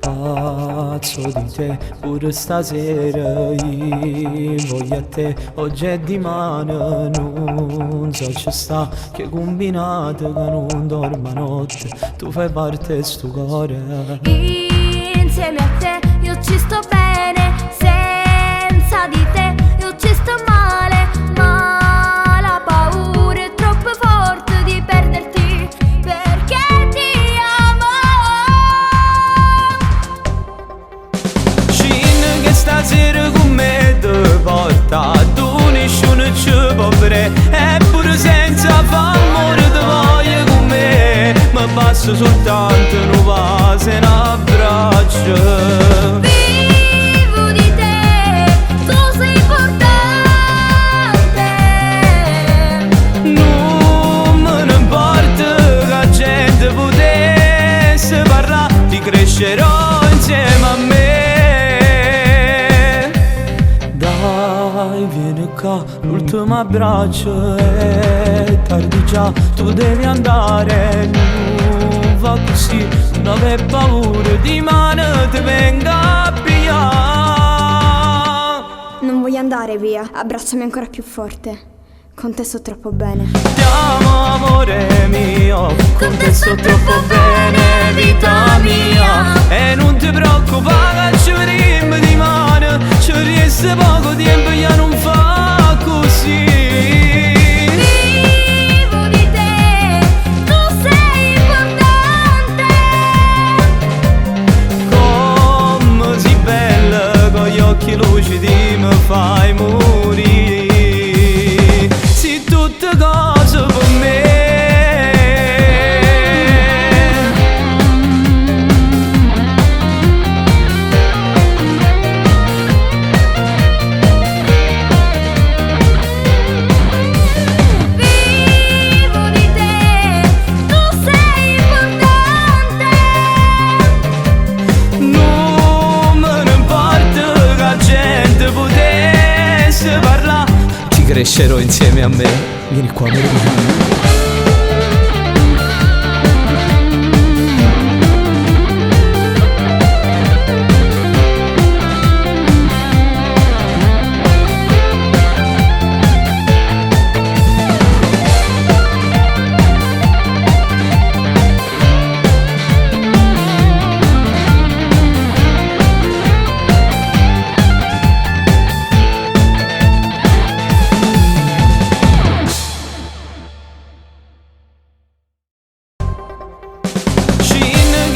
Pazzo di te, pure stasera io voglio a te. Oggi è di mano, non so ci sta che combinato che non dorma notte. Tu fai parte di sto cuore. Insieme a te io ci sto bene, senza di te io ci sto male. Ma la paura è troppo forte di perderti, perché ti amo. Cine che stasera con me ti porta, tu nessuno ci può vedere. Eppure senza far amore ti voglio con me. Ma basta soltanto un vaso e un abbraccio. Vivo di te, tu sei importante. Non me ne importa che la gente potesse parlare, ti crescerò insieme a me. Dai, vieni qua, l'ultimo abbraccio è tardi già, tu devi andare, non va così, non aver paura di mano ti venga a pigliare. Non voglio andare via, abbracciami ancora più forte. Con te sto troppo bene. Ti amo amore mio, con te sto troppo bene vita mia. E non ti preoccupare che ci vedremo di mano, ci resta poco tempo e non fa così. Vivo di te, tu sei importante. Come sei bella, con gli occhi lucidi mi fai morire. Sei tutte cose per me. Vivo di te, tu sei importante. Non me ne importa che la gente potesse parlare, ci crescerò insieme a me. Vieni qua, amore.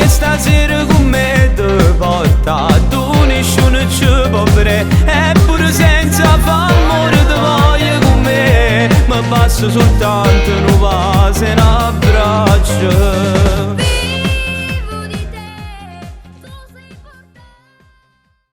Stasera con me ti porta, tu nessuno ci può vedere. Eppure senza far amore ti voglio con me. Ma basta soltanto un vaso e un abbraccio.